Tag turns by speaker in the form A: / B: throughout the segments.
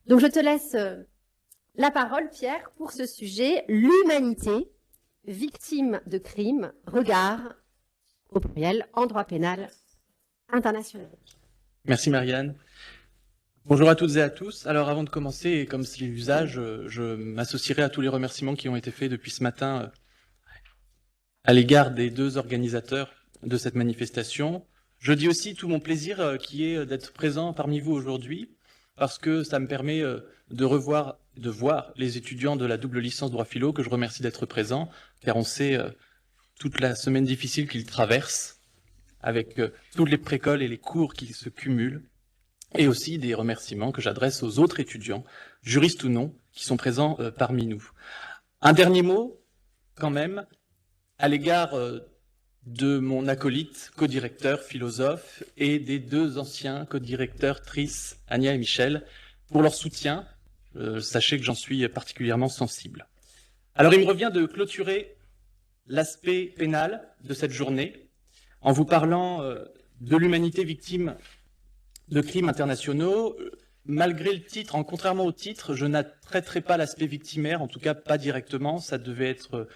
A: Donc je te laisse la parole, Pierre, pour ce sujet, l'humanité, victime de crimes, regard, au pluriel, en droit pénal international.
B: Merci Marianne. Bonjour à toutes et à tous. Alors avant de commencer, et comme c'est l'usage, je m'associerai à tous les remerciements qui ont été faits depuis ce matin à l'égard des deux organisateurs de cette manifestation. Je dis aussi tout mon plaisir qui est d'être présent parmi vous aujourd'hui, parce que ça me permet de voir les étudiants de la double licence droit philo, que je remercie d'être présents, car on sait toute la semaine difficile qu'ils traversent, avec toutes les précoles et les cours qui se cumulent, et aussi des remerciements que j'adresse aux autres étudiants, juristes ou non, qui sont présents parmi nous. Un dernier mot, quand même, à l'égard de mon acolyte, co-directeur, philosophe, et des deux anciens co-directeurs, Tris, Ania et Michel, pour leur soutien. Sachez que j'en suis particulièrement sensible. Alors il me revient de clôturer l'aspect pénal de cette journée en vous parlant de l'humanité victime de crimes internationaux. Malgré le titre, contrairement au titre, je ne traiterai pas l'aspect victimaire, en tout cas pas directement. Ça devait être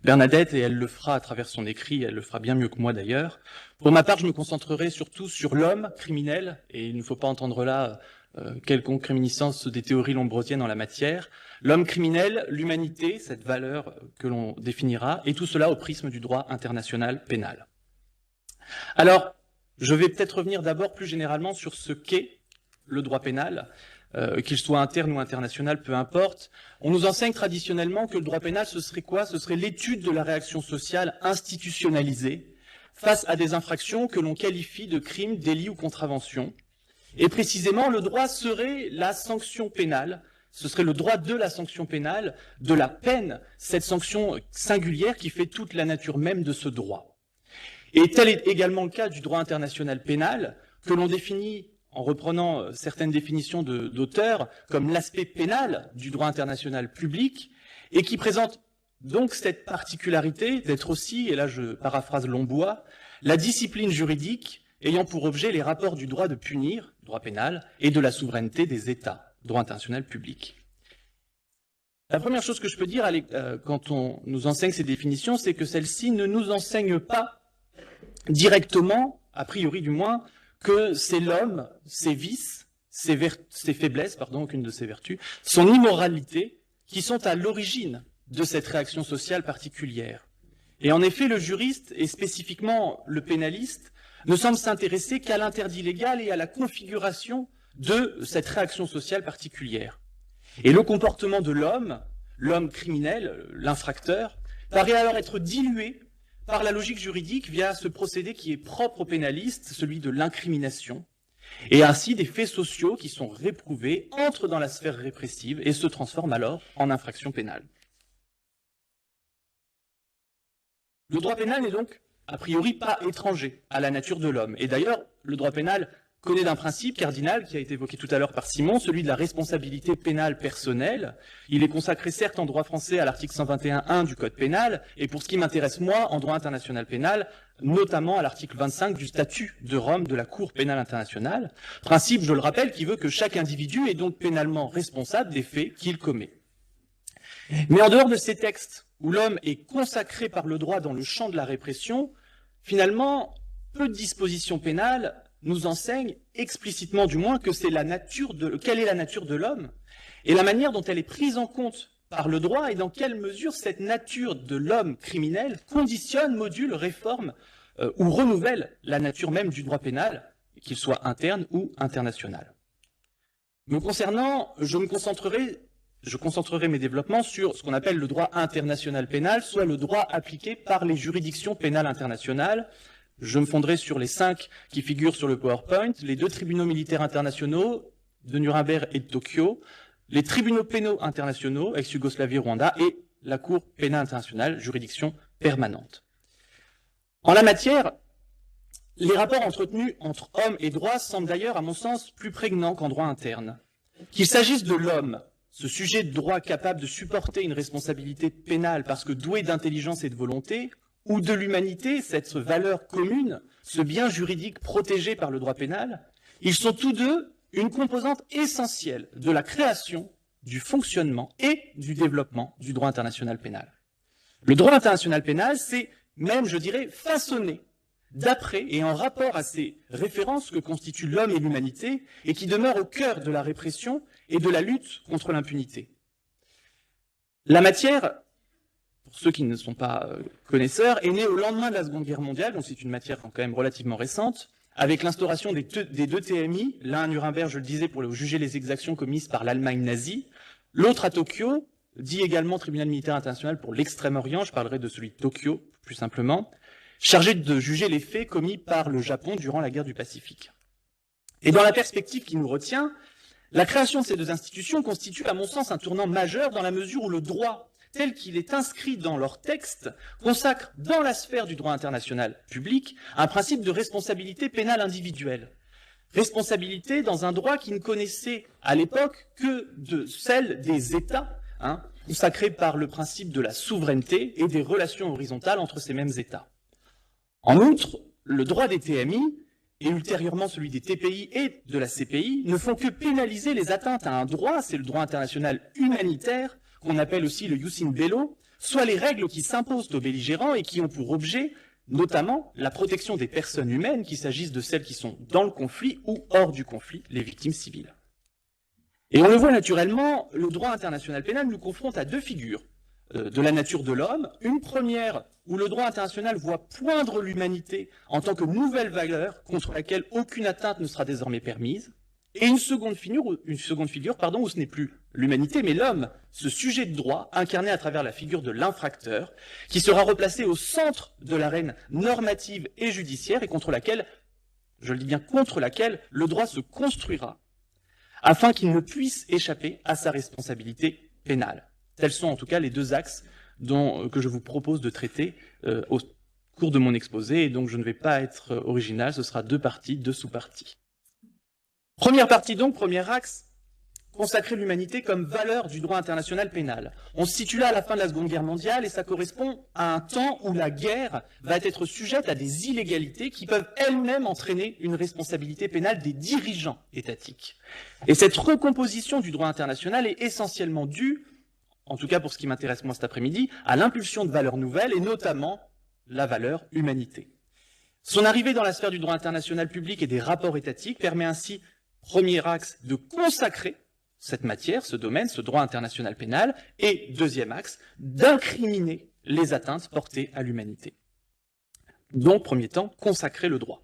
B: Bernadette, et elle le fera à travers son écrit, elle le fera bien mieux que moi d'ailleurs. Pour ma part, je me concentrerai surtout sur l'homme criminel, et il ne faut pas entendre là quelconque réminiscence des théories lombrosiennes en la matière. L'homme criminel, l'humanité, cette valeur que l'on définira, et tout cela au prisme du droit international pénal. Alors, je vais peut-être revenir d'abord plus généralement sur ce qu'est le droit pénal, qu'il soit interne ou international, peu importe. On nous enseigne traditionnellement que le droit pénal, ce serait quoi? Ce serait l'étude de la réaction sociale institutionnalisée face à des infractions que l'on qualifie de crimes, délits ou contraventions. Et précisément, le droit serait la sanction pénale. Ce serait le droit de la sanction pénale, de la peine, cette sanction singulière qui fait toute la nature même de ce droit. Et tel est également le cas du droit international pénal, que l'on définit en reprenant certaines définitions d'auteurs comme l'aspect pénal du droit international public, et qui présente donc cette particularité d'être aussi, et là je paraphrase Lombois, la discipline juridique ayant pour objet les rapports du droit de punir, droit pénal, et de la souveraineté des États, droit international public. La première chose que je peux dire quand on nous enseigne ces définitions, c'est que celles-ci ne nous enseignent pas directement, a priori du moins, que c'est l'homme, ses vices, ses faiblesses, aucune de ses vertus, son immoralité, qui sont à l'origine de cette réaction sociale particulière. Et en effet, le juriste, et spécifiquement le pénaliste, ne semble s'intéresser qu'à l'interdit légal et à la configuration de cette réaction sociale particulière. Et le comportement de l'homme criminel, l'infracteur, paraît alors être dilué par la logique juridique via ce procédé qui est propre aux pénalistes, celui de l'incrimination. Et ainsi, des faits sociaux qui sont réprouvés entrent dans la sphère répressive et se transforment alors en infraction pénale. Le droit pénal n'est donc, a priori, pas étranger à la nature de l'homme. Et d'ailleurs, le droit pénal connaît d'un principe cardinal qui a été évoqué tout à l'heure par Simon, celui de la responsabilité pénale personnelle. Il est consacré certes en droit français à l'article 121.1 du Code pénal, et pour ce qui m'intéresse moi, en droit international pénal, notamment à l'article 25 du statut de Rome de la Cour pénale internationale. Principe, je le rappelle, qui veut que chaque individu est donc pénalement responsable des faits qu'il commet. Mais en dehors de ces textes, où l'homme est consacré par le droit dans le champ de la répression, finalement, peu de dispositions pénales nous enseigne explicitement du moins que quelle est la nature de l'homme et la manière dont elle est prise en compte par le droit et dans quelle mesure cette nature de l'homme criminel conditionne, module, réforme ou renouvelle la nature même du droit pénal, qu'il soit interne ou international. Me concernant, je concentrerai mes développements sur ce qu'on appelle le droit international pénal, soit le droit appliqué par les juridictions pénales internationales. Je me fonderai sur les 5 qui figurent sur le PowerPoint, les 2 tribunaux militaires internationaux de Nuremberg et de Tokyo, les tribunaux pénaux internationaux, ex-Yougoslavie, Rwanda, et la Cour pénale internationale, juridiction permanente. En la matière, les rapports entretenus entre hommes et droit semblent d'ailleurs, à mon sens, plus prégnants qu'en droit interne. Qu'il s'agisse de l'homme, ce sujet de droit capable de supporter une responsabilité pénale parce que doué d'intelligence et de volonté, ou de l'humanité, cette valeur commune, ce bien juridique protégé par le droit pénal, ils sont tous deux une composante essentielle de la création, du fonctionnement et du développement du droit international pénal. Le droit international pénal, c'est même, je dirais, façonné d'après et en rapport à ces références que constituent l'homme et l'humanité et qui demeurent au cœur de la répression et de la lutte contre l'impunité. La matière, pour ceux qui ne sont pas connaisseurs, est née au lendemain de la Seconde Guerre mondiale, donc c'est une matière quand même relativement récente, avec l'instauration des deux TMI, l'un à Nuremberg, je le disais, pour juger les exactions commises par l'Allemagne nazie, l'autre à Tokyo, dit également tribunal militaire international pour l'Extrême-Orient, je parlerai de celui de Tokyo plus simplement, chargé de juger les faits commis par le Japon durant la guerre du Pacifique. Et dans la perspective qui nous retient, la création de ces deux institutions constitue à mon sens un tournant majeur dans la mesure où le droit tel qu'il est inscrit dans leur texte consacre dans la sphère du droit international public un principe de responsabilité pénale individuelle. Responsabilité dans un droit qui ne connaissait à l'époque que de celle des États, consacrée par le principe de la souveraineté et des relations horizontales entre ces mêmes États. En outre, le droit des TMI, et ultérieurement celui des TPI et de la CPI, ne font que pénaliser les atteintes à un droit, c'est le droit international humanitaire, qu'on appelle aussi le jus in bello, soit les règles qui s'imposent aux belligérants et qui ont pour objet notamment la protection des personnes humaines, qu'il s'agisse de celles qui sont dans le conflit ou hors du conflit, les victimes civiles. Et on le voit naturellement, le droit international pénal nous confronte à deux figures de la nature de l'homme. Une première où le droit international voit poindre l'humanité en tant que nouvelle valeur contre laquelle aucune atteinte ne sera désormais permise. Et une seconde figure où ce n'est plus l'humanité, mais l'homme, ce sujet de droit, incarné à travers la figure de l'infracteur, qui sera replacé au centre de l'arène normative et judiciaire et contre laquelle, je le dis bien contre laquelle, le droit se construira, afin qu'il ne puisse échapper à sa responsabilité pénale. Tels sont en tout cas les deux axes que je vous propose de traiter au cours de mon exposé, et donc je ne vais pas être original, ce sera deux parties, deux sous-parties. Première partie donc, premier axe, consacrer l'humanité comme valeur du droit international pénal. On se situe là à la fin de la Seconde Guerre mondiale et ça correspond à un temps où la guerre va être sujette à des illégalités qui peuvent elles-mêmes entraîner une responsabilité pénale des dirigeants étatiques. Et cette recomposition du droit international est essentiellement due, en tout cas pour ce qui m'intéresse moi cet après-midi, à l'impulsion de valeurs nouvelles et notamment la valeur humanité. Son arrivée dans la sphère du droit international public et des rapports étatiques permet ainsi, premier axe, de consacrer cette matière, ce domaine, ce droit international pénal, et deuxième axe, d'incriminer les atteintes portées à l'humanité. Donc, premier temps, consacrer le droit.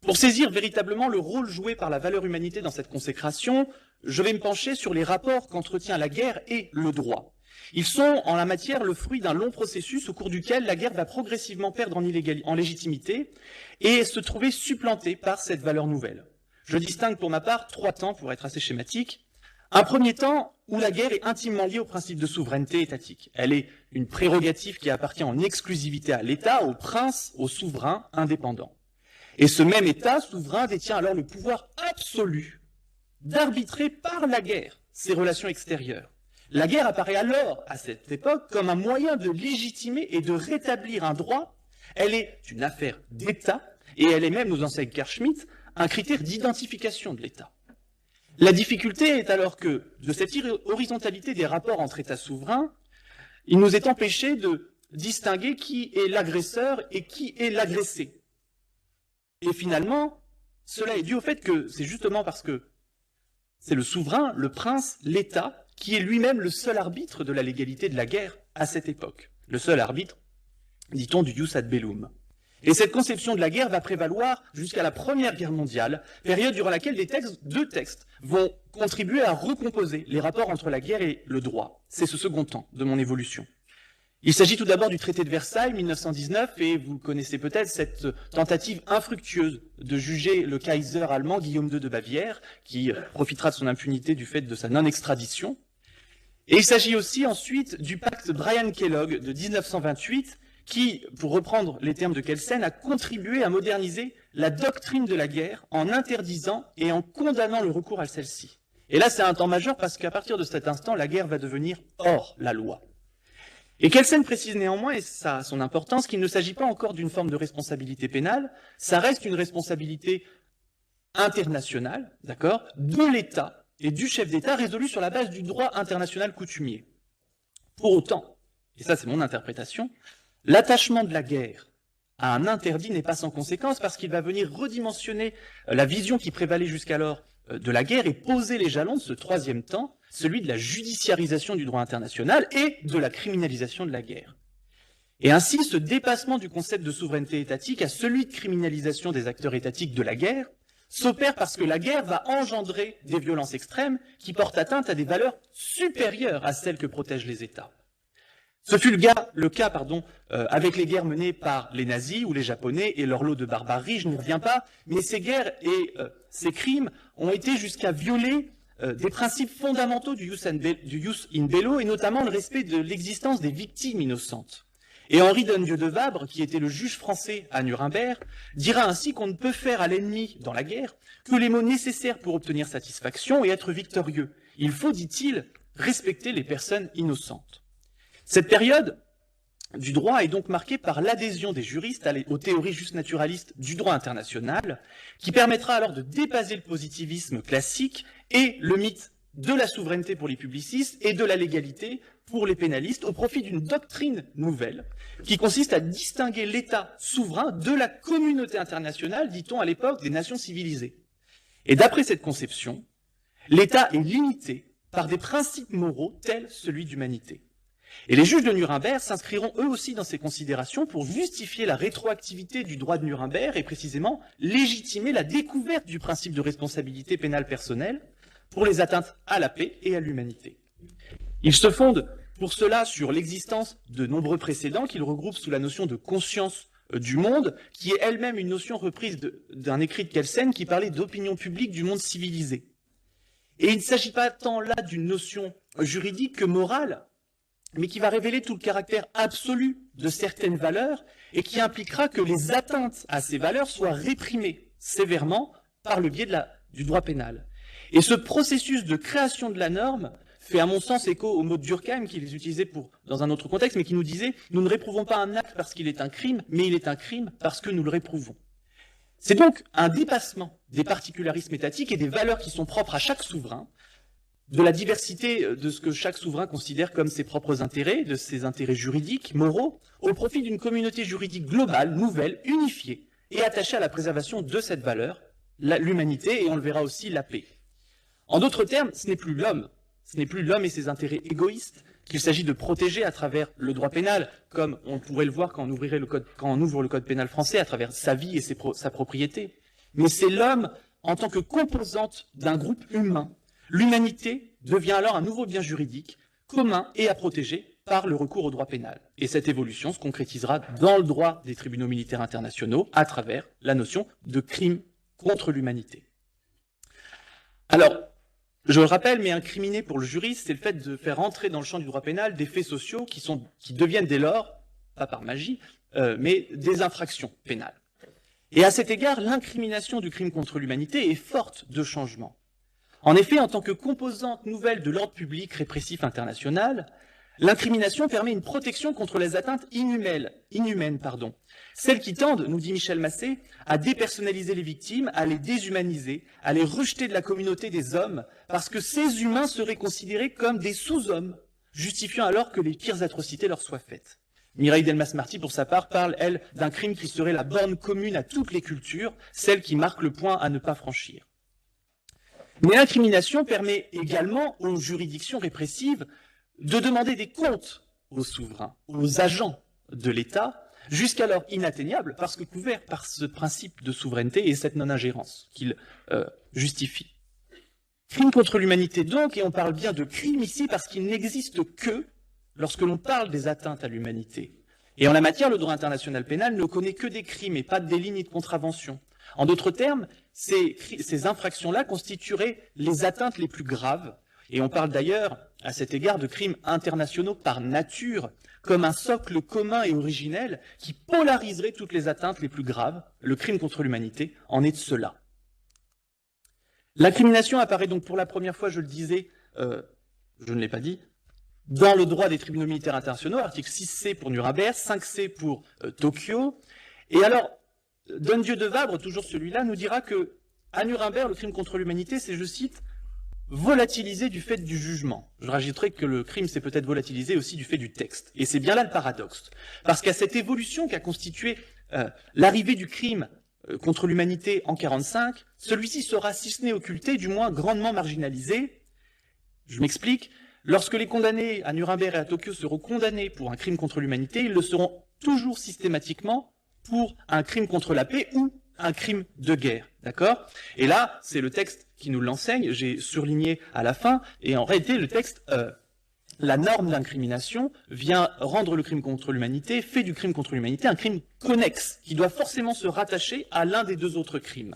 B: Pour saisir véritablement le rôle joué par la valeur humanité dans cette consécration, je vais me pencher sur les rapports qu'entretient la guerre et le droit. Ils sont, en la matière, le fruit d'un long processus au cours duquel la guerre va progressivement perdre en légitimité et se trouver supplantée par cette valeur nouvelle. Je distingue pour ma part trois temps, pour être assez schématique. Un premier temps où la guerre est intimement liée au principe de souveraineté étatique. Elle est une prérogative qui appartient en exclusivité à l'État, au prince, au souverain indépendant. Et ce même État souverain détient alors le pouvoir absolu d'arbitrer par la guerre ses relations extérieures. La guerre apparaît alors, à cette époque, comme un moyen de légitimer et de rétablir un droit. Elle est une affaire d'État, et elle est même, nous enseigne Carl Schmitt, un critère d'identification de l'État. La difficulté est alors que, de cette horizontalité des rapports entre États souverains, il nous est empêché de distinguer qui est l'agresseur et qui est l'agressé. Et finalement, cela est dû au fait que c'est justement parce que c'est le souverain, le prince, l'État, qui est lui-même le seul arbitre de la légalité de la guerre à cette époque. Le seul arbitre, dit-on, du jus ad bellum. Et cette conception de la guerre va prévaloir jusqu'à la Première Guerre mondiale, période durant laquelle deux textes vont contribuer à recomposer les rapports entre la guerre et le droit. C'est ce second temps de mon évolution. Il s'agit tout d'abord du traité de Versailles, 1919, et vous connaissez peut-être cette tentative infructueuse de juger le Kaiser allemand Guillaume II de Bavière, qui profitera de son impunité du fait de sa non-extradition. Et il s'agit aussi ensuite du pacte Bryan-Kellogg de 1928, qui, pour reprendre les termes de Kelsen, a contribué à moderniser la doctrine de la guerre en interdisant et en condamnant le recours à celle-ci. Et là, c'est un temps majeur parce qu'à partir de cet instant, la guerre va devenir hors la loi. Et Kelsen précise néanmoins, et ça a son importance, qu'il ne s'agit pas encore d'une forme de responsabilité pénale, ça reste une responsabilité international, d'accord, de l'État et du chef d'État résolu sur la base du droit international coutumier. Pour autant, et ça c'est mon interprétation, l'attachement de la guerre à un interdit n'est pas sans conséquence parce qu'il va venir redimensionner la vision qui prévalait jusqu'alors de la guerre et poser les jalons de ce troisième temps, celui de la judiciarisation du droit international et de la criminalisation de la guerre. Et ainsi, ce dépassement du concept de souveraineté étatique à celui de criminalisation des acteurs étatiques de la guerre s'opère parce que la guerre va engendrer des violences extrêmes qui portent atteinte à des valeurs supérieures à celles que protègent les États. Ce fut le cas avec les guerres menées par les nazis ou les Japonais et leur lot de barbarie, je n'y reviens pas, mais ces guerres et ces crimes ont été jusqu'à violer des principes fondamentaux du jus in bello, et notamment le respect de l'existence des victimes innocentes. Et Henri Donnedieu de Vabre, qui était le juge français à Nuremberg, dira ainsi qu'on ne peut faire à l'ennemi dans la guerre que les mots nécessaires pour obtenir satisfaction et être victorieux. Il faut, dit-il, respecter les personnes innocentes. Cette période du droit est donc marquée par l'adhésion des juristes aux théories justnaturalistes du droit international, qui permettra alors de dépasser le positivisme classique et le mythe de la souveraineté pour les publicistes et de la légalité pour les pénalistes au profit d'une doctrine nouvelle qui consiste à distinguer l'État souverain de la communauté internationale, dit-on à l'époque, des nations civilisées. Et d'après cette conception, l'État est limité par des principes moraux tels celui d'humanité. Et les juges de Nuremberg s'inscriront eux aussi dans ces considérations pour justifier la rétroactivité du droit de Nuremberg et précisément légitimer la découverte du principe de responsabilité pénale personnelle pour les atteintes à la paix et à l'humanité. Ils se fondent pour cela sur l'existence de nombreux précédents qu'ils regroupent sous la notion de conscience du monde, qui est elle-même une notion reprise d'un écrit de Kelsen qui parlait d'opinion publique du monde civilisé. Et il ne s'agit pas tant là d'une notion juridique que morale, mais qui va révéler tout le caractère absolu de certaines valeurs et qui impliquera que les atteintes à ces valeurs soient réprimées sévèrement par le biais du droit pénal. Et ce processus de création de la norme fait à mon sens écho aux mots de Durkheim qui les utilisait dans un autre contexte, mais qui nous disait « Nous ne réprouvons pas un acte parce qu'il est un crime, mais il est un crime parce que nous le réprouvons ». C'est donc un dépassement des particularismes étatiques et des valeurs qui sont propres à chaque souverain, de la diversité de ce que chaque souverain considère comme ses propres intérêts, de ses intérêts juridiques, moraux, au profit d'une communauté juridique globale, nouvelle, unifiée, et attachée à la préservation de cette valeur, l'humanité, et on le verra aussi, la paix. En d'autres termes, ce n'est plus l'homme et ses intérêts égoïstes qu'il s'agit de protéger à travers le droit pénal, comme on pourrait le voir quand on ouvre le code pénal français, à travers sa vie et sa propriété. Mais c'est l'homme en tant que composante d'un groupe humain. L'humanité devient alors un nouveau bien juridique, commun et à protéger par le recours au droit pénal. Et cette évolution se concrétisera dans le droit des tribunaux militaires internationaux à travers la notion de crime contre l'humanité. Alors, je le rappelle, mais incriminer pour le juriste, c'est le fait de faire entrer dans le champ du droit pénal des faits sociaux qui deviennent dès lors, pas par magie, mais des infractions pénales. Et à cet égard, l'incrimination du crime contre l'humanité est forte de changements. En effet, en tant que composante nouvelle de l'ordre public répressif international, l'incrimination permet une protection contre les atteintes inhumaines, celles qui tendent, nous dit Michel Massé, à dépersonnaliser les victimes, à les déshumaniser, à les rejeter de la communauté des hommes, parce que ces humains seraient considérés comme des sous-hommes, justifiant alors que les pires atrocités leur soient faites. Mireille Delmas-Marty, pour sa part, parle, elle, d'un crime qui serait la borne commune à toutes les cultures, celle qui marque le point à ne pas franchir. Mais l'incrimination permet également aux juridictions répressives de demander des comptes aux souverains, aux agents de l'État, jusqu'alors inatteignables parce que couverts par ce principe de souveraineté et cette non-ingérence qu'il justifie. Crime contre l'humanité donc, et on parle bien de crime ici parce qu'il n'existe que lorsque l'on parle des atteintes à l'humanité. Et en la matière, le droit international pénal ne connaît que des crimes et pas de délits ni de contraventions. En d'autres termes, ces infractions-là constitueraient les atteintes les plus graves. Et on parle d'ailleurs, à cet égard, de crimes internationaux par nature, comme un socle commun et originel qui polariserait toutes les atteintes les plus graves. Le crime contre l'humanité en est de cela. L'incrimination apparaît donc pour la première fois, je le disais, je ne l'ai pas dit, dans le droit des tribunaux militaires internationaux, article 6C pour Nuremberg, 5C pour Tokyo. Et alors, Donnedieu de Vabre, toujours celui-là, nous dira que, à Nuremberg, le crime contre l'humanité, c'est, je cite, volatilisé du fait du jugement. Je rajouterai que le crime s'est peut-être volatilisé aussi du fait du texte. Et c'est bien là le paradoxe. Parce qu'à cette évolution qu'a constitué l'arrivée du crime contre l'humanité en 1945, celui-ci sera, si ce n'est occulté, du moins grandement marginalisé. Je m'explique. Lorsque les condamnés à Nuremberg et à Tokyo seront condamnés pour un crime contre l'humanité, ils le seront toujours systématiquement pour un crime contre la paix ou un crime de guerre, d'accord? Et là, c'est le texte qui nous l'enseigne, j'ai surligné à la fin, et en réalité, le texte, la norme d'incrimination vient rendre le crime contre l'humanité, fait du crime contre l'humanité un crime connexe, qui doit forcément se rattacher à l'un des deux autres crimes.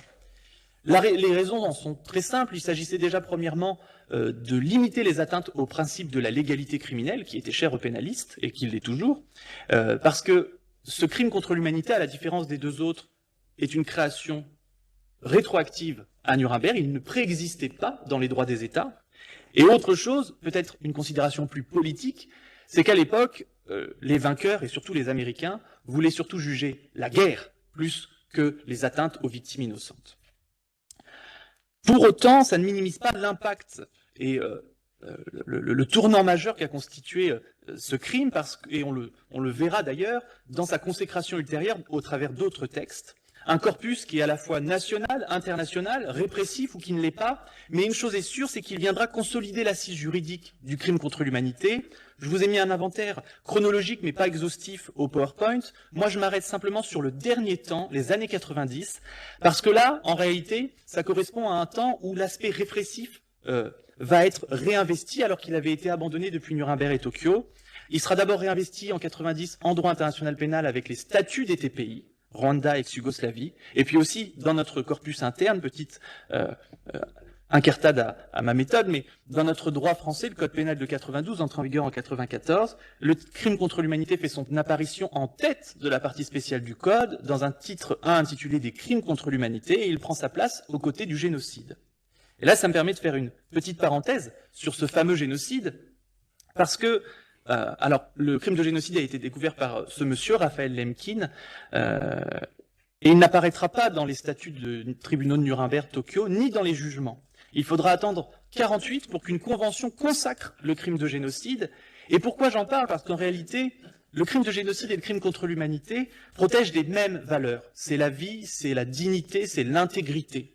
B: Les raisons en sont très simples, il s'agissait déjà premièrement de limiter les atteintes au principe de la légalité criminelle, qui était cher aux pénalistes, et qui l'est toujours, parce que ce crime contre l'humanité, à la différence des deux autres, est une création rétroactive à Nuremberg, il ne préexistait pas dans les droits des États. Et autre chose, peut-être une considération plus politique, c'est qu'à l'époque, les vainqueurs, et surtout les Américains, voulaient surtout juger la guerre, plus que les atteintes aux victimes innocentes. Pour autant, ça ne minimise pas l'impact et le tournant majeur qu'a constitué ce crime, et on le verra d'ailleurs dans sa consécration ultérieure au travers d'autres textes. Un corpus qui est à la fois national, international, répressif ou qui ne l'est pas, mais une chose est sûre, c'est qu'il viendra consolider l'assise juridique du crime contre l'humanité. Je vous ai mis un inventaire chronologique mais pas exhaustif au PowerPoint. Moi, je m'arrête simplement sur le dernier temps, les années 90, parce que là, en réalité, ça correspond à un temps où l'aspect répressif va être réinvesti alors qu'il avait été abandonné depuis Nuremberg et Tokyo. Il sera d'abord réinvesti en 90 en droit international pénal avec les statuts des TPI, Rwanda, ex-Yougoslavie, et puis aussi dans notre corpus interne, petite incartade à ma méthode, mais dans notre droit français, le code pénal de 92 entre en vigueur en 94, le crime contre l'humanité fait son apparition en tête de la partie spéciale du code, dans un titre 1 intitulé des crimes contre l'humanité, et il prend sa place aux côtés du génocide. Et là, ça me permet de faire une petite parenthèse sur ce fameux génocide, parce que alors, le crime de génocide a été découvert par ce monsieur, Raphaël Lemkin, et il n'apparaîtra pas dans les statuts du tribunal de Nuremberg, Tokyo, ni dans les jugements. Il faudra attendre 48 pour qu'une convention consacre le crime de génocide. Et pourquoi j'en parle? Parce qu'en réalité, le crime de génocide et le crime contre l'humanité protègent des mêmes valeurs. C'est la vie, c'est la dignité, c'est l'intégrité.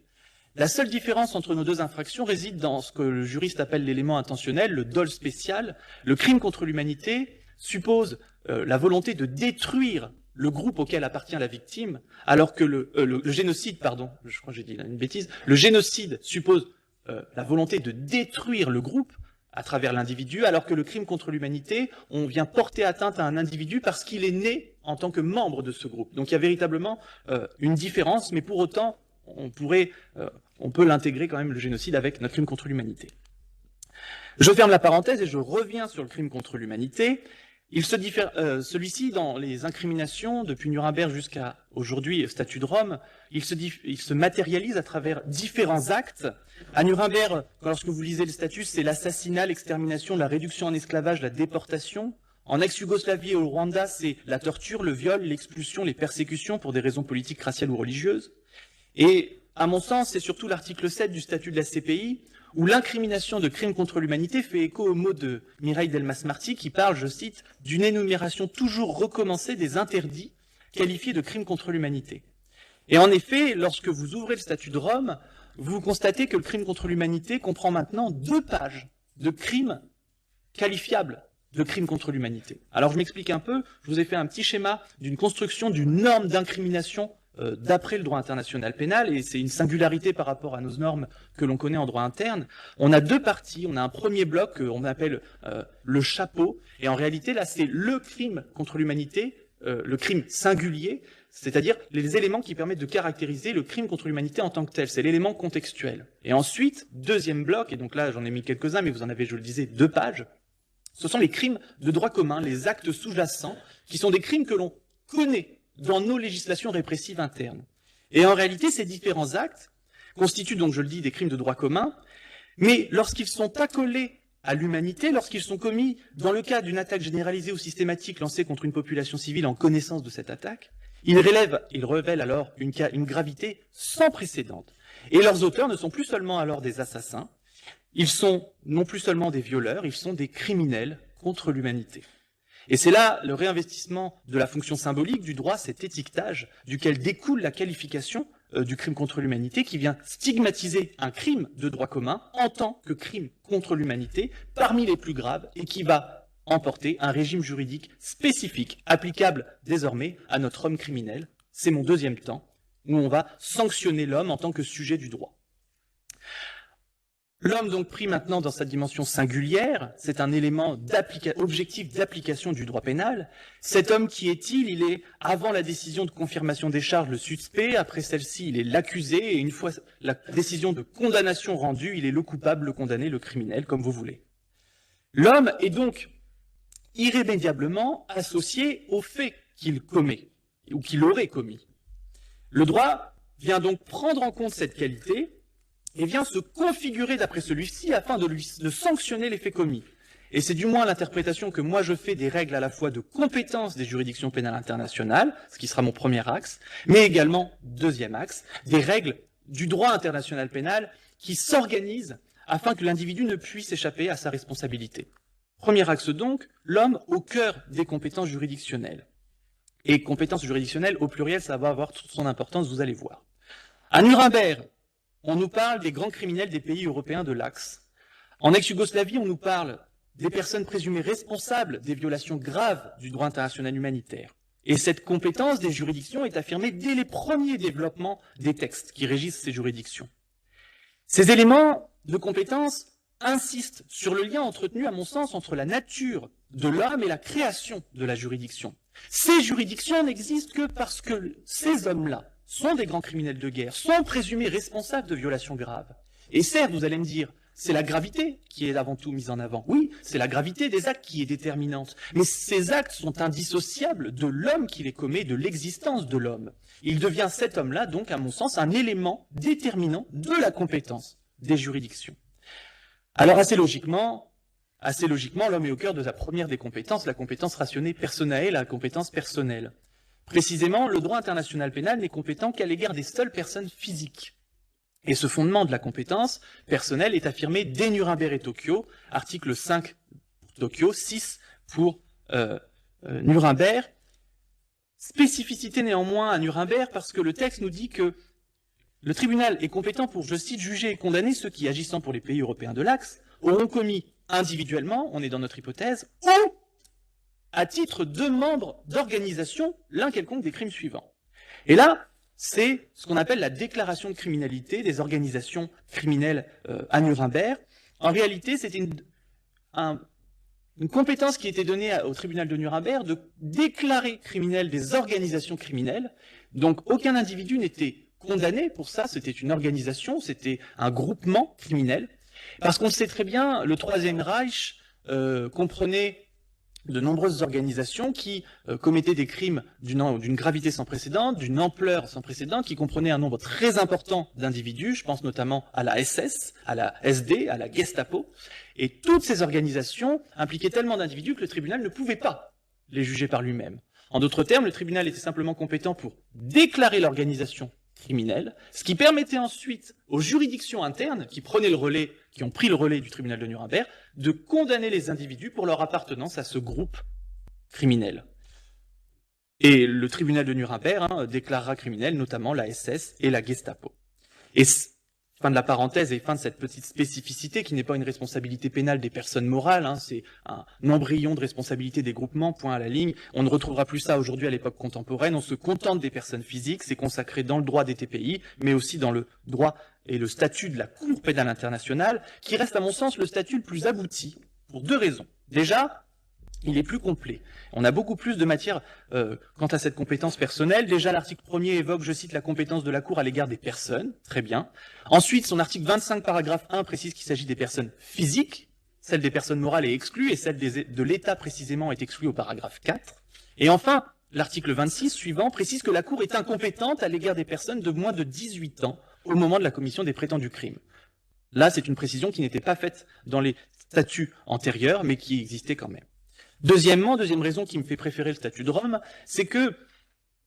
B: La seule différence entre nos deux infractions réside dans ce que le juriste appelle l'élément intentionnel, le dol spécial. Le crime contre l'humanité suppose la volonté de détruire le groupe auquel appartient la victime, alors que le génocide, pardon, je crois que j'ai dit une bêtise, le génocide suppose la volonté de détruire le groupe à travers l'individu, alors que le crime contre l'humanité, on vient porter atteinte à un individu parce qu'il est né en tant que membre de ce groupe. Donc il y a véritablement une différence, mais pour autant, on peut l'intégrer quand même, le génocide, avec notre crime contre l'humanité. Je ferme la parenthèse et je reviens sur le crime contre l'humanité. Celui-ci, dans les incriminations, depuis Nuremberg jusqu'à aujourd'hui, statut de Rome, il se matérialise à travers différents actes. À Nuremberg, lorsque vous lisez le statut, c'est l'assassinat, l'extermination, la réduction en esclavage, la déportation. En ex-Yougoslavie et au Rwanda, c'est la torture, le viol, l'expulsion, les persécutions pour des raisons politiques, raciales ou religieuses. Et à mon sens, c'est surtout l'article 7 du statut de la CPI, où l'incrimination de crimes contre l'humanité fait écho aux mots de Mireille Delmas-Marty, qui parle, je cite, d'une énumération toujours recommencée des interdits qualifiés de crimes contre l'humanité. Et en effet, lorsque vous ouvrez le statut de Rome, vous constatez que le crime contre l'humanité comprend maintenant 2 pages de crimes qualifiables de crimes contre l'humanité. Alors je m'explique un peu, je vous ai fait un petit schéma d'une construction d'une norme d'incrimination d'après le droit international pénal, et c'est une singularité par rapport à nos normes que l'on connaît en droit interne. On a 2 parties, on a un premier bloc qu'on appelle le chapeau, et en réalité là c'est le crime contre l'humanité, le crime singulier, c'est-à-dire les éléments qui permettent de caractériser le crime contre l'humanité en tant que tel, c'est l'élément contextuel. Et ensuite, deuxième bloc, et donc là j'en ai mis quelques-uns, mais vous en avez, je le disais, 2 pages, ce sont les crimes de droit commun, les actes sous-jacents, qui sont des crimes que l'on connaît dans nos législations répressives internes. Et en réalité, ces différents actes constituent donc, je le dis, des crimes de droit commun, mais lorsqu'ils sont accolés à l'humanité, lorsqu'ils sont commis dans le cadre d'une attaque généralisée ou systématique lancée contre une population civile en connaissance de cette attaque, ils révèlent alors une gravité sans précédent. Et leurs auteurs ne sont plus seulement alors des assassins, ils sont non plus seulement des violeurs, ils sont des criminels contre l'humanité. Et c'est là le réinvestissement de la fonction symbolique du droit, cet étiquetage, duquel découle la qualification du crime contre l'humanité, qui vient stigmatiser un crime de droit commun en tant que crime contre l'humanité, parmi les plus graves, et qui va emporter un régime juridique spécifique, applicable désormais à notre homme criminel. C'est mon deuxième temps, où on va sanctionner l'homme en tant que sujet du droit. L'homme donc pris maintenant dans sa dimension singulière, c'est un élément objectif d'application du droit pénal. Cet homme, qui est-il? Il est, avant la décision de confirmation des charges, le suspect, après celle-ci, il est l'accusé, et une fois la décision de condamnation rendue, il est le coupable, le condamné, le criminel, comme vous voulez. L'homme est donc irrémédiablement associé au fait qu'il commet, ou qu'il aurait commis. Le droit vient donc prendre en compte cette qualité, et vient se configurer d'après celui-ci afin de sanctionner les faits commis. Et c'est du moins l'interprétation que moi je fais des règles à la fois de compétence des juridictions pénales internationales, ce qui sera mon premier axe, mais également, deuxième axe, des règles du droit international pénal qui s'organisent afin que l'individu ne puisse échapper à sa responsabilité. Premier axe donc, l'homme au cœur des compétences juridictionnelles. Et compétences juridictionnelles au pluriel, ça va avoir toute son importance, vous allez voir. À Nuremberg, on nous parle des grands criminels des pays européens de l'Axe. En ex-Yougoslavie, on nous parle des personnes présumées responsables des violations graves du droit international humanitaire. Et cette compétence des juridictions est affirmée dès les premiers développements des textes qui régissent ces juridictions. Ces éléments de compétence insistent sur le lien entretenu, à mon sens, entre la nature de l'homme et la création de la juridiction. Ces juridictions n'existent que parce que ces hommes-là sont des grands criminels de guerre, sont présumés responsables de violations graves. Et certes, vous allez me dire, c'est la gravité qui est avant tout mise en avant. Oui, c'est la gravité des actes qui est déterminante. Mais ces actes sont indissociables de l'homme qui les commet, de l'existence de l'homme. Il devient cet homme-là, donc, à mon sens, un élément déterminant de la compétence des juridictions. Alors, assez logiquement, l'homme est au cœur de la première des compétences, la compétence rationnée personnelle, la compétence personnelle. Précisément, le droit international pénal n'est compétent qu'à l'égard des seules personnes physiques. Et ce fondement de la compétence personnelle est affirmé dès Nuremberg et Tokyo, article 5 pour Tokyo, 6 pour Nuremberg. Spécificité néanmoins à Nuremberg parce que le texte nous dit que le tribunal est compétent pour, je cite, juger et condamner ceux qui, agissant pour les pays européens de l'Axe, auront commis individuellement, on est dans notre hypothèse, ou à titre de membres d'organisation, l'un quelconque des crimes suivants. Et là, c'est ce qu'on appelle la déclaration de criminalité des organisations criminelles à Nuremberg. En réalité, c'était une compétence qui était donnée au tribunal de Nuremberg de déclarer criminelles des organisations criminelles. Donc, aucun individu n'était condamné pour ça, c'était une organisation, c'était un groupement criminel. Parce qu'on sait très bien, le Troisième Reich comprenait de nombreuses organisations qui commettaient des crimes d'une gravité sans précédent, d'une ampleur sans précédent, qui comprenaient un nombre très important d'individus, je pense notamment à la SS, à la SD, à la Gestapo, et toutes ces organisations impliquaient tellement d'individus que le tribunal ne pouvait pas les juger par lui-même. En d'autres termes, le tribunal était simplement compétent pour déclarer l'organisation criminelle, ce qui permettait ensuite aux juridictions internes qui prenaient le relais, qui ont pris le relais du tribunal de Nuremberg, de condamner les individus pour leur appartenance à ce groupe criminel. Et le tribunal de Nuremberg déclarera criminel notamment la SS et la Gestapo. Et fin de la parenthèse et fin de cette petite spécificité qui n'est pas une responsabilité pénale des personnes morales, c'est un embryon de responsabilité des groupements, point à la ligne. On ne retrouvera plus ça aujourd'hui à l'époque contemporaine, on se contente des personnes physiques, c'est consacré dans le droit des TPI, mais aussi dans le droit et le statut de la Cour pénale internationale, qui reste à mon sens le statut le plus abouti, pour deux raisons. Déjà, il est plus complet. On a beaucoup plus de matière quant à cette compétence personnelle. Déjà, l'article 1er évoque, je cite, la compétence de la Cour à l'égard des personnes. Très bien. Ensuite, son article 25, paragraphe 1, précise qu'il s'agit des personnes physiques. Celle des personnes morales est exclue et celle de l'État, précisément, est exclue au paragraphe 4. Et enfin, l'article 26, suivant, précise que la Cour est incompétente à l'égard des personnes de moins de 18 ans au moment de la commission des prétendus crimes. Là, c'est une précision qui n'était pas faite dans les statuts antérieurs, mais qui existait quand même. Deuxième raison qui me fait préférer le statut de Rome, c'est que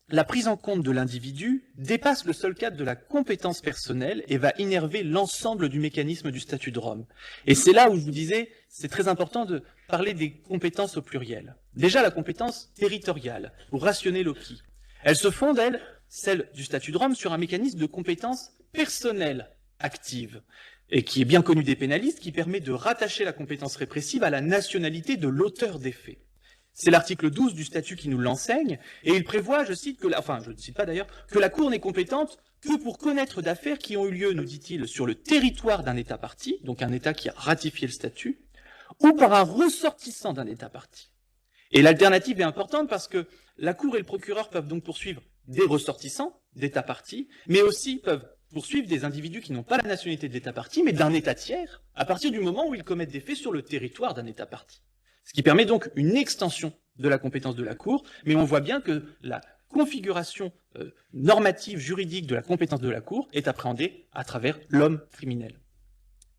B: la prise en compte de l'individu dépasse le seul cadre de la compétence personnelle et va innerver l'ensemble du mécanisme du statut de Rome. Et c'est là où je vous disais, c'est très important de parler des compétences au pluriel. Déjà, la compétence territoriale, ou ratione loci. Elle se fonde, elle, celle du statut de Rome, sur un mécanisme de compétence personnelle active, et qui est bien connu des pénalistes, qui permet de rattacher la compétence répressive à la nationalité de l'auteur des faits. C'est l'article 12 du statut qui nous l'enseigne, et il prévoit, je cite, je ne cite pas d'ailleurs, que la Cour n'est compétente que pour connaître d'affaires qui ont eu lieu, nous dit-il, sur le territoire d'un État partie, donc un État qui a ratifié le statut, ou par un ressortissant d'un État partie. Et l'alternative est importante parce que la Cour et le procureur peuvent donc poursuivre des ressortissants d'État partie, mais aussi peuvent poursuivre des individus qui n'ont pas la nationalité de l'État partie, mais d'un État tiers, à partir du moment où ils commettent des faits sur le territoire d'un État partie. Ce qui permet donc une extension de la compétence de la Cour, mais on voit bien que la configuration normative, juridique de la compétence de la Cour est appréhendée à travers l'homme criminel.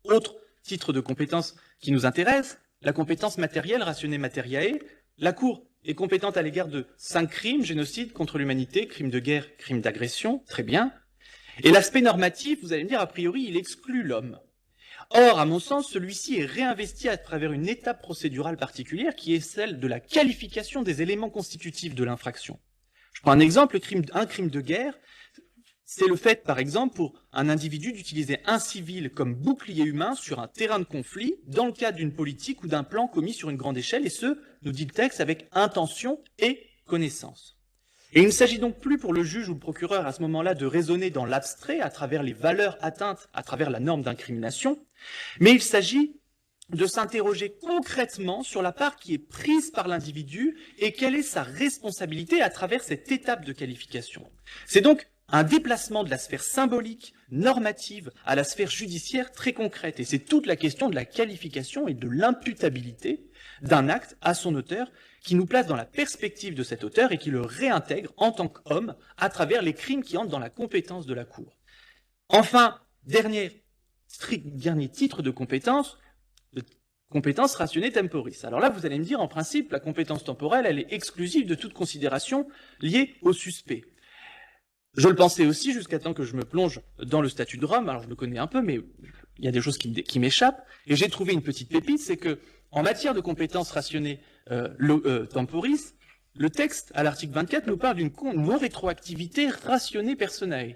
B: Autre titre de compétence qui nous intéresse, la compétence matérielle, ratione materiae. La Cour est compétente à l'égard de 5 crimes, génocide contre l'humanité, crimes de guerre, crimes d'agression, très bien. Et l'aspect normatif, vous allez me dire, a priori, il exclut l'homme. Or, à mon sens, celui-ci est réinvesti à travers une étape procédurale particulière qui est celle de la qualification des éléments constitutifs de l'infraction. Je prends un exemple, un crime de guerre, c'est le fait, par exemple, pour un individu d'utiliser un civil comme bouclier humain sur un terrain de conflit dans le cadre d'une politique ou d'un plan commis sur une grande échelle, et ce, nous dit le texte, avec intention et connaissance. Et il ne s'agit donc plus pour le juge ou le procureur à ce moment-là de raisonner dans l'abstrait à travers les valeurs atteintes, à travers la norme d'incrimination, mais il s'agit de s'interroger concrètement sur la part qui est prise par l'individu et quelle est sa responsabilité à travers cette étape de qualification. C'est donc un déplacement de la sphère symbolique, normative, à la sphère judiciaire très concrète. Et c'est toute la question de la qualification et de l'imputabilité d'un acte à son auteur qui nous place dans la perspective de cet auteur et qui le réintègre en tant qu'homme à travers les crimes qui entrent dans la compétence de la Cour. Enfin, dernier titre de compétence ratione temporis. Alors là, vous allez me dire, en principe, la compétence temporelle, elle est exclusive de toute considération liée au suspect. Je le pensais aussi jusqu'à temps que je me plonge dans le statut de Rome. Alors je le connais un peu, mais il y a des choses qui m'échappent. Et j'ai trouvé une petite pépite, c'est que en matière de compétence ratione temporis, le texte à l'article 24 nous parle d'une non-rétroactivité ratione personae.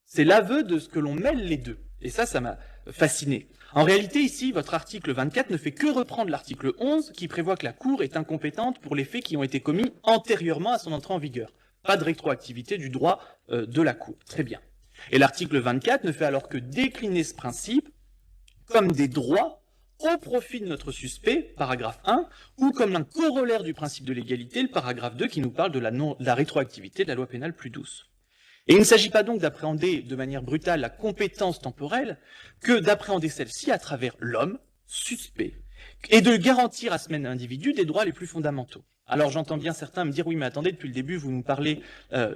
B: C'est l'aveu de ce que l'on mêle les deux. Et ça m'a fasciné. En réalité, ici, votre article 24 ne fait que reprendre l'article 11 qui prévoit que la Cour est incompétente pour les faits qui ont été commis antérieurement à son entrée en vigueur. Pas de rétroactivité du droit de la Cour. Très bien. Et l'article 24 ne fait alors que décliner ce principe comme des droits au profit de notre suspect, paragraphe 1, ou comme un corollaire du principe de l'égalité, le paragraphe 2, qui nous parle de la rétroactivité de la loi pénale plus douce. Et il ne s'agit pas donc d'appréhender de manière brutale la compétence temporelle, que d'appréhender celle-ci à travers l'homme, suspect, et de garantir à ce même individu des droits les plus fondamentaux. Alors j'entends bien certains me dire, oui mais attendez, depuis le début vous nous parlez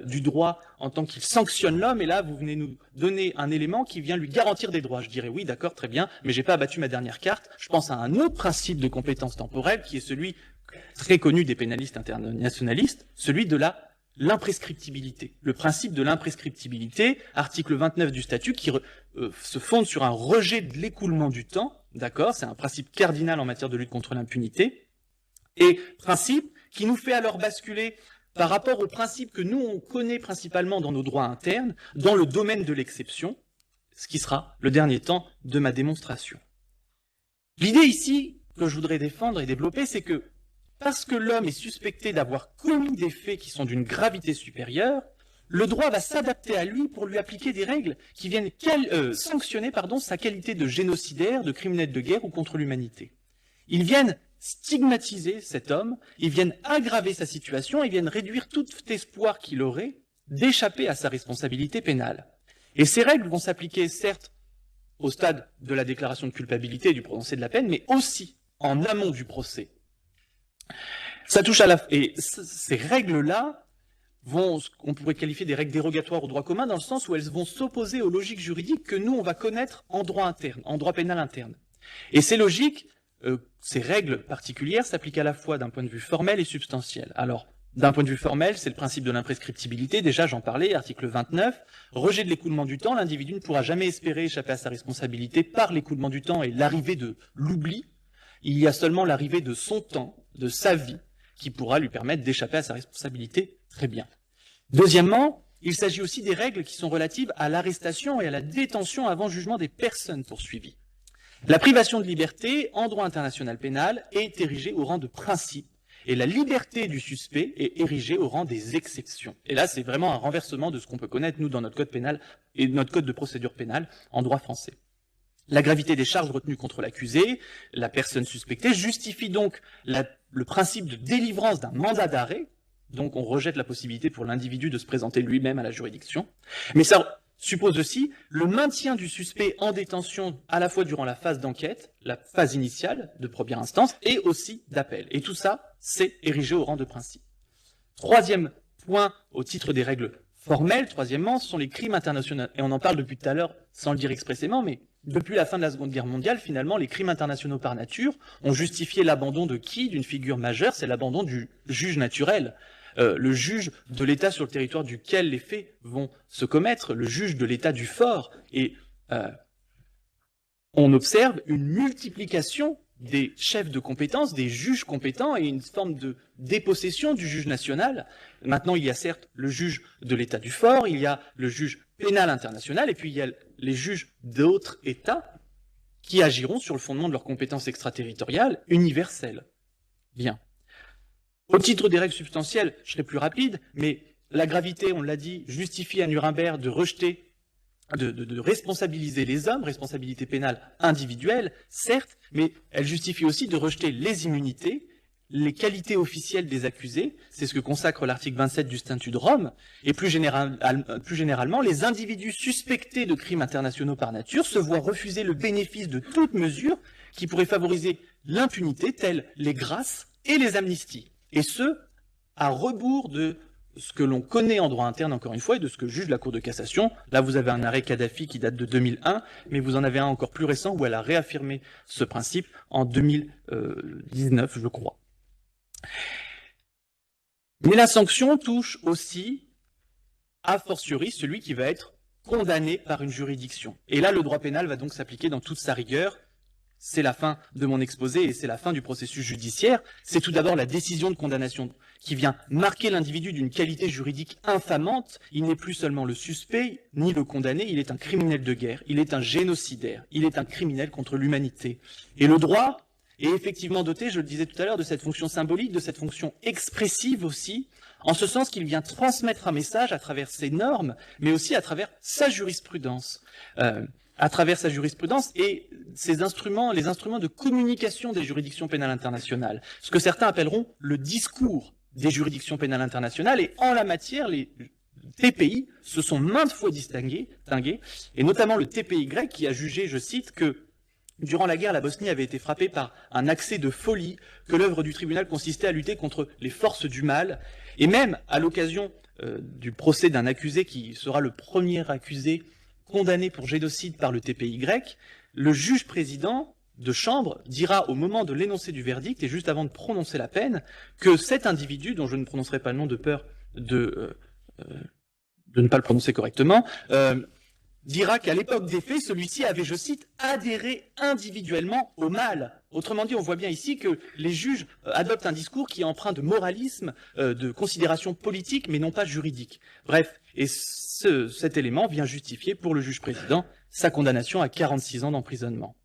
B: du droit en tant qu'il sanctionne l'homme, et là vous venez nous donner un élément qui vient lui garantir des droits. Je dirais oui, d'accord, très bien, mais j'ai pas abattu ma dernière carte. Je pense à un autre principe de compétence temporelle qui est celui très connu des pénalistes internationalistes, celui de l'imprescriptibilité. Le principe de l'imprescriptibilité, article 29 du statut, qui se fonde sur un rejet de l'écoulement du temps, d'accord, c'est un principe cardinal en matière de lutte contre l'impunité, et principe qui nous fait alors basculer par rapport au principe que nous on connaît principalement dans nos droits internes, dans le domaine de l'exception, ce qui sera le dernier temps de ma démonstration. L'idée ici que je voudrais défendre et développer, c'est que parce que l'homme est suspecté d'avoir commis des faits qui sont d'une gravité supérieure, le droit va s'adapter à lui pour lui appliquer des règles qui viennent sanctionner sa qualité de génocidaire, de criminel de guerre ou contre l'humanité. Ils viennent stigmatiser cet homme, ils viennent aggraver sa situation, ils viennent réduire tout espoir qu'il aurait d'échapper à sa responsabilité pénale. Et ces règles vont s'appliquer certes au stade de la déclaration de culpabilité et du prononcé de la peine, mais aussi en amont du procès. Ça touche et ces règles-là on pourrait qualifier des règles dérogatoires au droit commun dans le sens où elles vont s'opposer aux logiques juridiques que nous on va connaître en droit interne, en droit pénal interne. Et ces logiques, ces règles particulières s'appliquent à la fois d'un point de vue formel et substantiel. Alors, D'un point de vue formel, c'est le principe de l'imprescriptibilité, déjà j'en parlais, article 29, rejet de l'écoulement du temps, l'individu ne pourra jamais espérer échapper à sa responsabilité par l'écoulement du temps et l'arrivée de l'oubli, il y a seulement l'arrivée de son temps, de sa vie, qui pourra lui permettre d'échapper à sa responsabilité très bien. Deuxièmement, il s'agit aussi des règles qui sont relatives à l'arrestation et à la détention avant jugement des personnes poursuivies. La privation de liberté, en droit international pénal, est érigée au rang de principe, et la liberté du suspect est érigée au rang des exceptions. Et là, c'est vraiment un renversement de ce qu'on peut connaître, nous, dans notre code pénal et notre code de procédure pénale en droit français. La gravité des charges retenues contre l'accusé, la personne suspectée, justifie donc le principe de délivrance d'un mandat d'arrêt. Donc on rejette la possibilité pour l'individu de se présenter lui-même à la juridiction. Mais ça suppose aussi le maintien du suspect en détention à la fois durant la phase d'enquête, la phase initiale de première instance, et aussi d'appel. Et tout ça, c'est érigé au rang de principe. Troisième point au titre des règles formelles, troisièmement, ce sont les crimes internationaux. Et on en parle depuis tout à l'heure sans le dire expressément, mais depuis la fin de la Seconde Guerre mondiale, finalement, les crimes internationaux par nature ont justifié l'abandon de qui? D'une figure majeure, c'est l'abandon du juge naturel. Le juge de l'État sur le territoire duquel les faits vont se commettre, le juge de l'État du fort. Et on observe une multiplication des chefs de compétence, des juges compétents et une forme de dépossession du juge national. Maintenant, il y a certes le juge de l'État du fort, il y a le juge pénal international, et puis il y a les juges d'autres États qui agiront sur le fondement de leurs compétences extraterritoriales universelles. Bien. Au titre des règles substantielles, je serai plus rapide, mais la gravité, on l'a dit, justifie à Nuremberg de rejeter, de responsabiliser les hommes, responsabilité pénale individuelle, certes, mais elle justifie aussi de rejeter les immunités, les qualités officielles des accusés, c'est ce que consacre l'article 27 du statut de Rome, et plus généralement, les individus suspectés de crimes internationaux par nature se voient refuser le bénéfice de toute mesure qui pourrait favoriser l'impunité, telles les grâces et les amnisties. Et ce, à rebours de ce que l'on connaît en droit interne, encore une fois, et de ce que juge la Cour de cassation. Là, vous avez un arrêt Kadhafi qui date de 2001, mais vous en avez un encore plus récent où elle a réaffirmé ce principe en 2019, je crois. Mais la sanction touche aussi, a fortiori, celui qui va être condamné par une juridiction. Et là, le droit pénal va donc s'appliquer dans toute sa rigueur. C'est la fin de mon exposé et c'est la fin du processus judiciaire. C'est tout d'abord la décision de condamnation qui vient marquer l'individu d'une qualité juridique infamante. Il n'est plus seulement le suspect ni le condamné, il est un criminel de guerre, il est un génocidaire, il est un criminel contre l'humanité. Et le droit est effectivement doté, je le disais tout à l'heure, de cette fonction symbolique, de cette fonction expressive aussi, en ce sens qu'il vient transmettre un message à travers ses normes, mais aussi à travers sa jurisprudence. À travers sa jurisprudence et ses instruments, les instruments de communication des juridictions pénales internationales. Ce que certains appelleront le discours des juridictions pénales internationales. Et en la matière, les TPI se sont maintes fois distingués, et notamment le TPY qui a jugé, je cite, que durant la guerre, la Bosnie avait été frappée par un accès de folie, que l'œuvre du tribunal consistait à lutter contre les forces du mal, et même à l'occasion du procès d'un accusé qui sera le premier accusé condamné pour génocide par le TPY, le juge président de chambre dira au moment de l'énoncé du verdict et juste avant de prononcer la peine que cet individu, dont je ne prononcerai pas le nom de peur de ne pas le prononcer correctement, dira qu'à l'époque des faits, celui-ci avait, je cite, adhéré individuellement au mal. Autrement dit, on voit bien ici que les juges adoptent un discours qui est empreint de moralisme, de considération politique, mais non pas juridique. Bref, et cet élément vient justifier pour le juge président sa condamnation à 46 ans d'emprisonnement.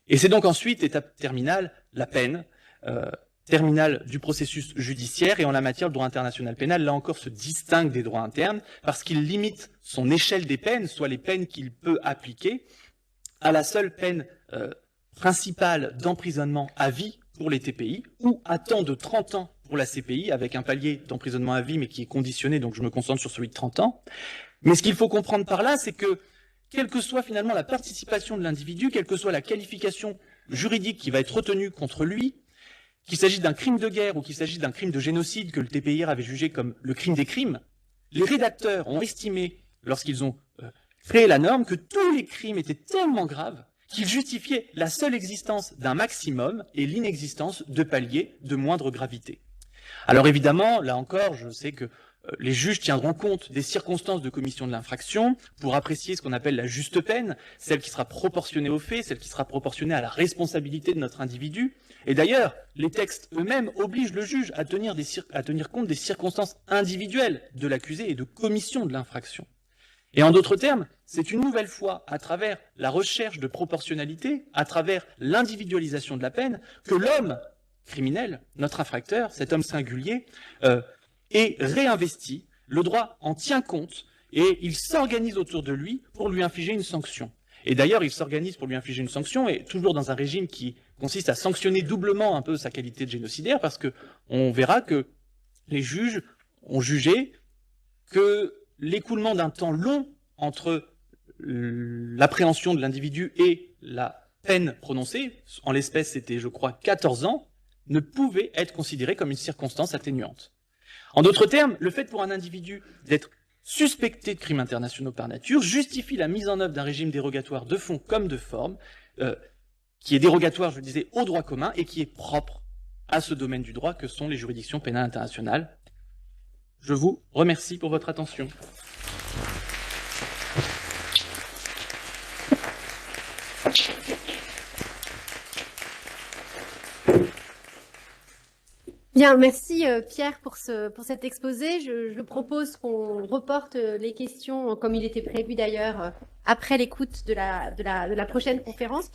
B: Et c'est donc ensuite, étape terminale, la peine, terminale du processus judiciaire, et en la matière, le droit international pénal, là encore, se distingue des droits internes, parce qu'il limite son échelle des peines, soit les peines qu'il peut appliquer, à la seule peine principale d'emprisonnement à vie pour les TPI, ou à temps de 30 ans pour la CPI, avec un palier d'emprisonnement à vie, mais qui est conditionné, donc je me concentre sur celui de 30 ans. Mais ce qu'il faut comprendre par là, c'est que, quelle que soit finalement la participation de l'individu, quelle que soit la qualification juridique qui va être retenue contre lui, qu'il s'agisse d'un crime de guerre ou qu'il s'agisse d'un crime de génocide que le TPIR avait jugé comme le crime des crimes, les rédacteurs ont estimé, lorsqu'ils ont créé la norme, que tous les crimes étaient tellement graves qu'ils justifiaient la seule existence d'un maximum et l'inexistence de paliers de moindre gravité. Alors évidemment, là encore, je sais que les juges tiendront compte des circonstances de commission de l'infraction pour apprécier ce qu'on appelle la juste peine, celle qui sera proportionnée aux faits, celle qui sera proportionnée à la responsabilité de notre individu. Et d'ailleurs, les textes eux-mêmes obligent le juge à tenir compte des circonstances individuelles de l'accusé et de commission de l'infraction. Et en d'autres termes, c'est une nouvelle fois à travers la recherche de proportionnalité, à travers l'individualisation de la peine, que l'homme criminel, notre infracteur, cet homme singulier, est réinvesti, le droit en tient compte et il s'organise autour de lui pour lui infliger une sanction. Et d'ailleurs, il s'organise pour lui infliger une sanction, et toujours dans un régime qui consiste à sanctionner doublement un peu sa qualité de génocidaire, parce que on verra que les juges ont jugé que l'écoulement d'un temps long entre l'appréhension de l'individu et la peine prononcée, en l'espèce c'était, je crois, 14 ans, ne pouvait être considéré comme une circonstance atténuante. En d'autres termes, le fait pour un individu d'être suspecté de crimes internationaux par nature justifie la mise en œuvre d'un régime dérogatoire de fond comme de forme, qui est dérogatoire, je le disais, au droit commun et qui est propre à ce domaine du droit que sont les juridictions pénales internationales. Je vous remercie pour votre attention.
A: Bien, merci Pierre pour cet exposé. Je propose qu'on reporte les questions, comme il était prévu d'ailleurs, après l'écoute de la prochaine conférence.